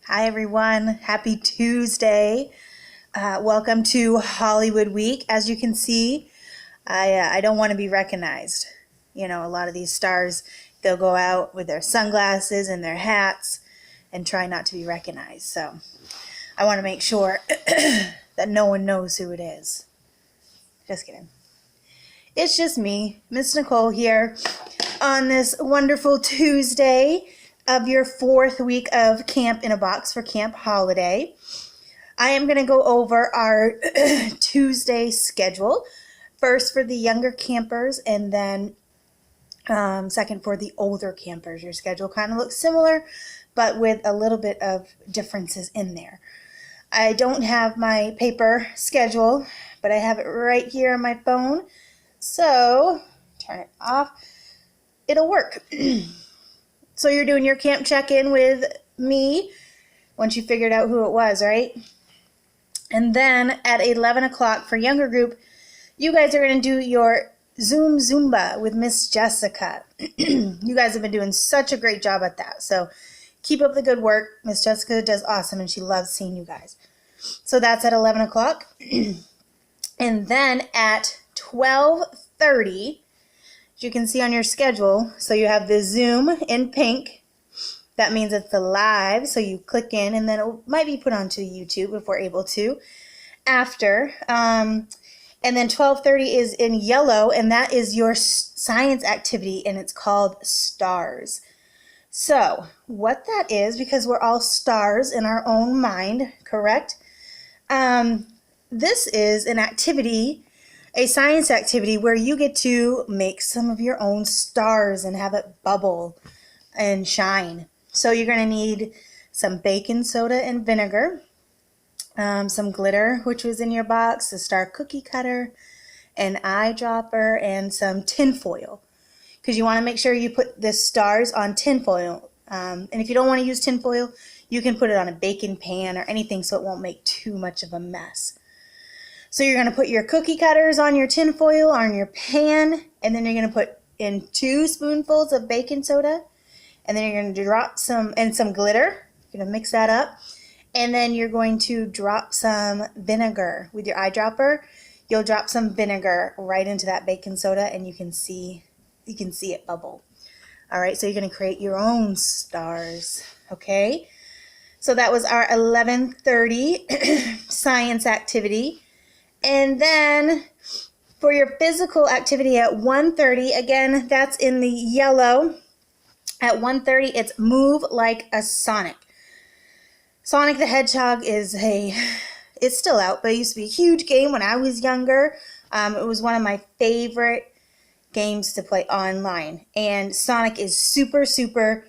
Hi everyone, happy Tuesday. Welcome to Hollywood Week. As you can see, I don't want to be recognized. You know, a lot of these stars, they'll go out with their sunglasses and their hats and try not to be recognized. So I want to make sure that no one knows who it is. Just kidding. It's just me, Miss Nicole here on this wonderful Tuesday of your 4th week of Camp in a Box for Camp Holiday. I am going to go over our Tuesday schedule. First for the younger campers and then second for the older campers. Your schedule kind of looks similar, but with a little bit of differences in there. I don't have my paper schedule, but I have it right here on my phone. So, turn it off. It'll work. So you're doing your camp check-in with me once you figured out who it was, right? And then at 11 o'clock for younger group, you guys are going to do your Zoom Zumba with Miss Jessica. You guys have been doing such a great job at that. So keep up the good work. Miss Jessica does awesome and she loves seeing you guys. So that's at 11 o'clock. And then at 12:30, as you can see on your schedule, so you have the Zoom in pink. That means it's the live, so you click in and then it might be put onto YouTube if we're able to after. And then 12:30 is in yellow, and that is your science activity, and it's called STARS. So what that is, because we're all stars in our own mind, correct? This is an activity, a science activity where you get to make some of your own stars and have it bubble and shine. So you're going to need some baking soda and vinegar, some glitter, which was in your box, a star cookie cutter, an eyedropper, and some tin foil. Because you want to make sure you put the stars on tin foil. And if you don't want to use tin foil, you can put it on a baking pan or anything so it won't make too much of a mess. So you're going to put your cookie cutters on your tin foil on your pan, and then you're going to put in 2 spoonfuls of baking soda, and then you're going to drop some glitter. You're going to mix that up, and then you're going to drop some vinegar with your eyedropper. You'll drop some vinegar right into that baking soda, and you can see it bubble. All right, so you're going to create your own stars. Okay, so that was our 11:30 science activity. And then for your physical activity at 1:30, again, that's in the yellow. At 1:30, it's Move Like a Sonic. Sonic the Hedgehog it's still out, but it used to be a huge game when I was younger. It was one of my favorite games to play online. And Sonic is super, super,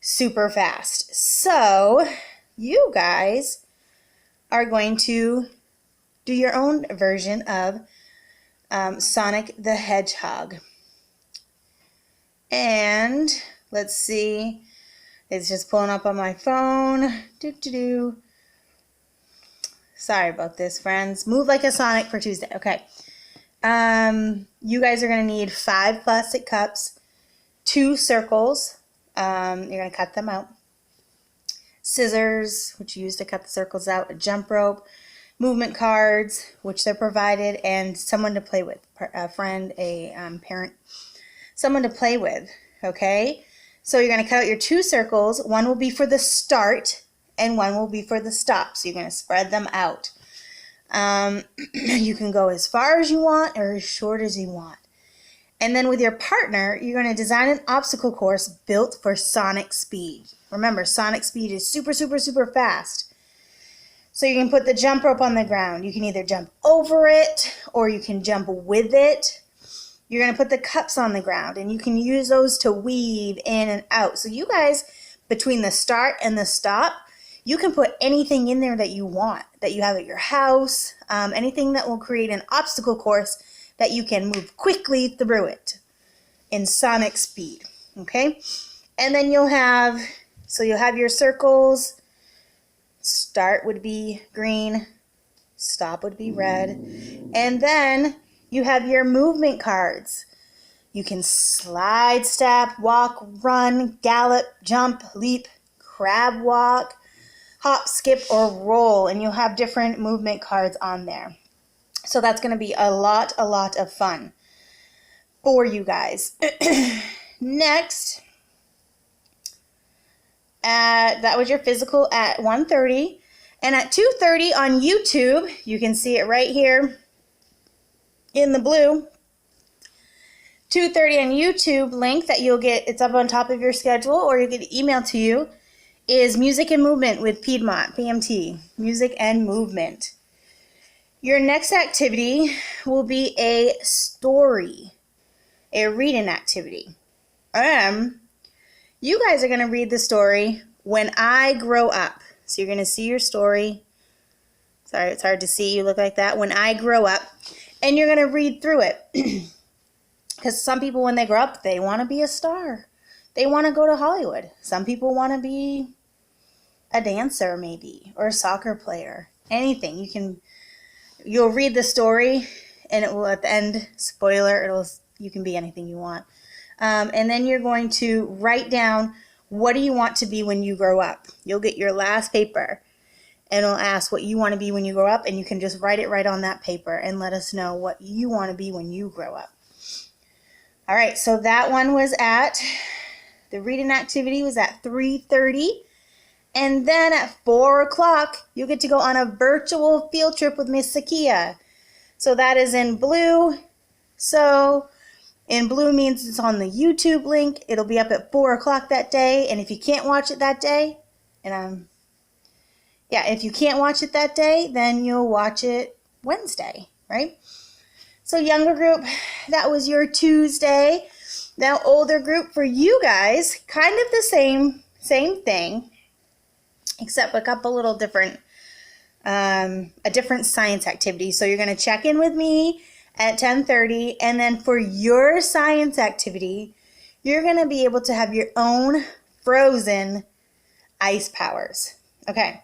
super fast. So you guys are going to do your own version of Sonic the Hedgehog. And let's see, it's just pulling up on my phone. Sorry about this, friends. Move like a Sonic for Tuesday. Okay. You guys are going to need 5 plastic cups, 2 circles. You're going to cut them out. Scissors, which you use to cut the circles out. A jump rope. Movement cards, which they're provided, and someone to play with, a friend, a parent, someone to play with, okay? So you're going to cut out your 2 circles. One will be for the start, and one will be for the stop. So you're going to spread them out. You can go as far as you want or as short as you want. And then with your partner, you're going to design an obstacle course built for Sonic speed. Remember, Sonic speed is super, super, super fast. So you can put the jump rope on the ground. You can either jump over it or you can jump with it. You're going to put the cups on the ground and you can use those to weave in and out. So you guys, between the start and the stop, you can put anything in there that you want, that you have at your house, anything that will create an obstacle course that you can move quickly through it in Sonic speed, okay? And then you'll have your circles. Start would be green, stop would be red, and then you have your movement cards. You can slide, step, walk, run, gallop, jump, leap, crab walk, hop, skip, or roll, and you'll have different movement cards on there. So that's going to be a lot of fun for you guys. Next, that was your physical at 1:30, and at 2:30 on YouTube, you can see it right here in the blue. 2:30 on YouTube link that you'll get, it's up on top of your schedule, or you'll get emailed to you, is Music and Movement with Piedmont, PMT, Music and Movement. Your next activity will be a story, a reading activity. You guys are going to read the story, When I Grow Up. So you're going to see your story. Sorry, it's hard to see. You look like that. When I Grow Up. And you're going to read through it. Because some people, when they grow up, they want to be a star. They want to go to Hollywood. Some people want to be a dancer, maybe, or a soccer player. Anything. You'll read the story, and it will, at the end, spoiler, you can be anything you want. And then you're going to write down, what do you want to be when you grow up? You'll get your last paper, and it'll ask what you want to be when you grow up, and you can just write it right on that paper and let us know what you want to be when you grow up. All right, so that one was the reading activity was at 3:30. And then at 4 o'clock, you get to go on a virtual field trip with Miss Sakia. So that is in blue. So in blue means it's on the YouTube link. It'll be up at 4 o'clock that day. And if you can't watch it that day, if you can't watch it that day, then you'll watch it Wednesday, right? So younger group, that was your Tuesday. Now older group for you guys, kind of the same thing, except a couple little different, a different science activity. So you're going to check in with me at 10:30, and then for your science activity, you're going to be able to have your own frozen ice powers. Okay.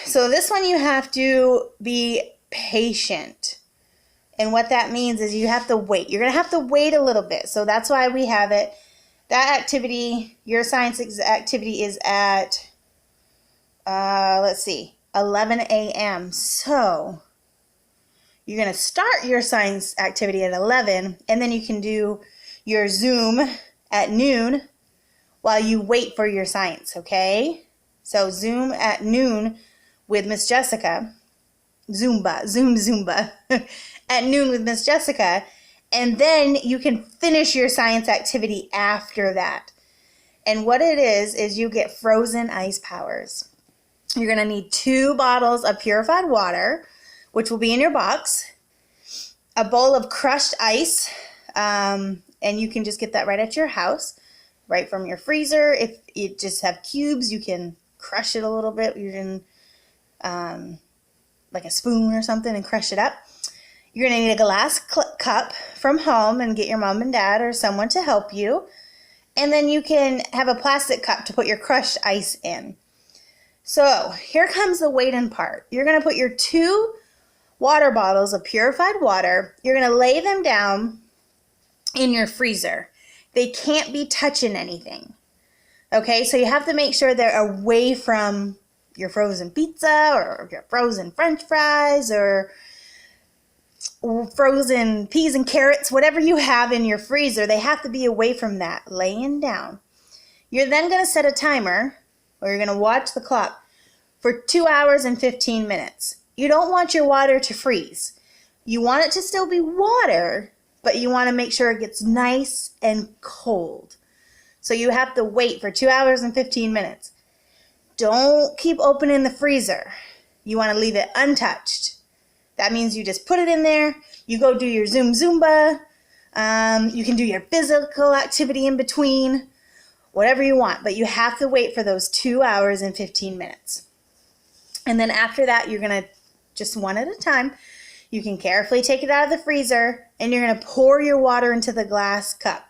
So this one you have to be patient. And what that means is you have to wait. You're going to have to wait a little bit. So that's why we have it. That activity, your science activity is at, 11 a.m. So you're going to start your science activity at 11, and then you can do your Zoom at noon while you wait for your science, okay? So Zoom at noon with Miss Jessica. Zumba at noon with Miss Jessica, and then you can finish your science activity after that. And what it is you get frozen ice powers. You're going to need 2 bottles of purified water, which will be in your box, a bowl of crushed ice, and you can just get that right at your house, right from your freezer. If you just have cubes, you can crush it a little bit. You can like a spoon or something and crush it up. You're going to need a glass cup from home and get your mom and dad or someone to help you. And then you can have a plastic cup to put your crushed ice in. So here comes the waiting part. You're going to put your 2 water bottles of purified water. You're going to lay them down in your freezer. They can't be touching anything. Okay, so you have to make sure they're away from your frozen pizza or your frozen French fries or frozen peas and carrots, whatever you have in your freezer. They have to be away from that, laying down. You're then going to set a timer, or you're going to watch the clock for 2 hours and 15 minutes. You don't want your water to freeze. You want it to still be water, but you want to make sure it gets nice and cold. So you have to wait for 2 hours and 15 minutes. Don't keep opening the freezer. You want to leave it untouched. That means you just put it in there. You go do your Zumba. You can do your physical activity in between. Whatever you want. But you have to wait for those 2 hours and 15 minutes. And then after that, you're going to, just one at a time, you can carefully take it out of the freezer. And you're going to pour your water into the glass cup.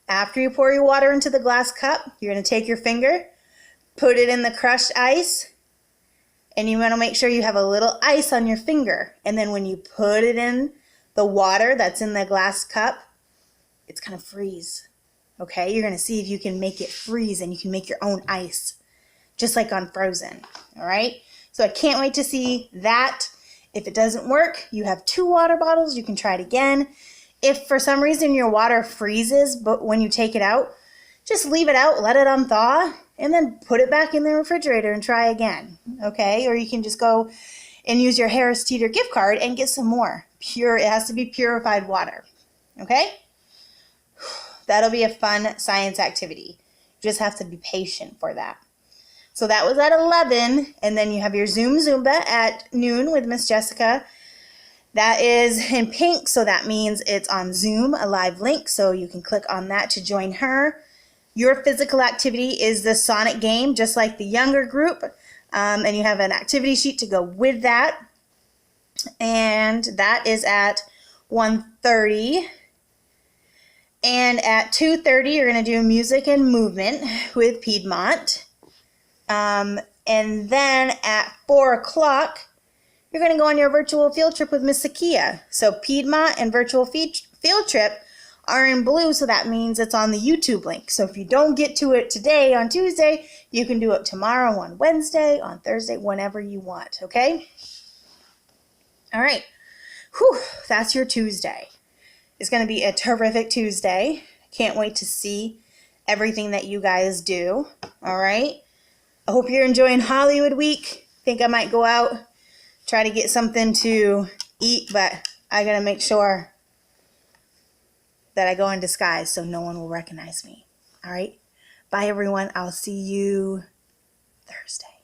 After you pour your water into the glass cup, you're going to take your finger, put it in the crushed ice, and you want to make sure you have a little ice on your finger. And then when you put it in the water that's in the glass cup, it's going to freeze. Okay? You're going to see if you can make it freeze and you can make your own ice. just like on Frozen. All right. So I can't wait to see that. If it doesn't work, you have 2 water bottles. You can try it again. If for some reason your water freezes, but when you take it out, just leave it out, let it unthaw, and then put it back in the refrigerator and try again. Okay. Or you can just go and use your Harris Teeter gift card and get some more. It has to be purified water. Okay. That'll be a fun science activity. You just have to be patient for that. So that was at 11, and then you have your Zoom Zumba at noon with Miss Jessica. That is in pink, so that means it's on Zoom, a live link, so you can click on that to join her. Your physical activity is the Sonic game, just like the younger group, and you have an activity sheet to go with that, and that is at 1:30. And at 2:30, you're going to do music and movement with Piedmont. And then at 4 o'clock, you're going to go on your virtual field trip with Miss Sakia. So Piedmont and virtual field trip are in blue, so that means it's on the YouTube link. So if you don't get to it today on Tuesday, you can do it tomorrow, on Wednesday, on Thursday, whenever you want, okay? All right. Whew, that's your Tuesday. It's going to be a terrific Tuesday. Can't wait to see everything that you guys do. All right. I hope you're enjoying Hollywood Week. Think I might go out, try to get something to eat, but I got to make sure that I go in disguise so no one will recognize me. All right. Bye, everyone. I'll see you Thursday.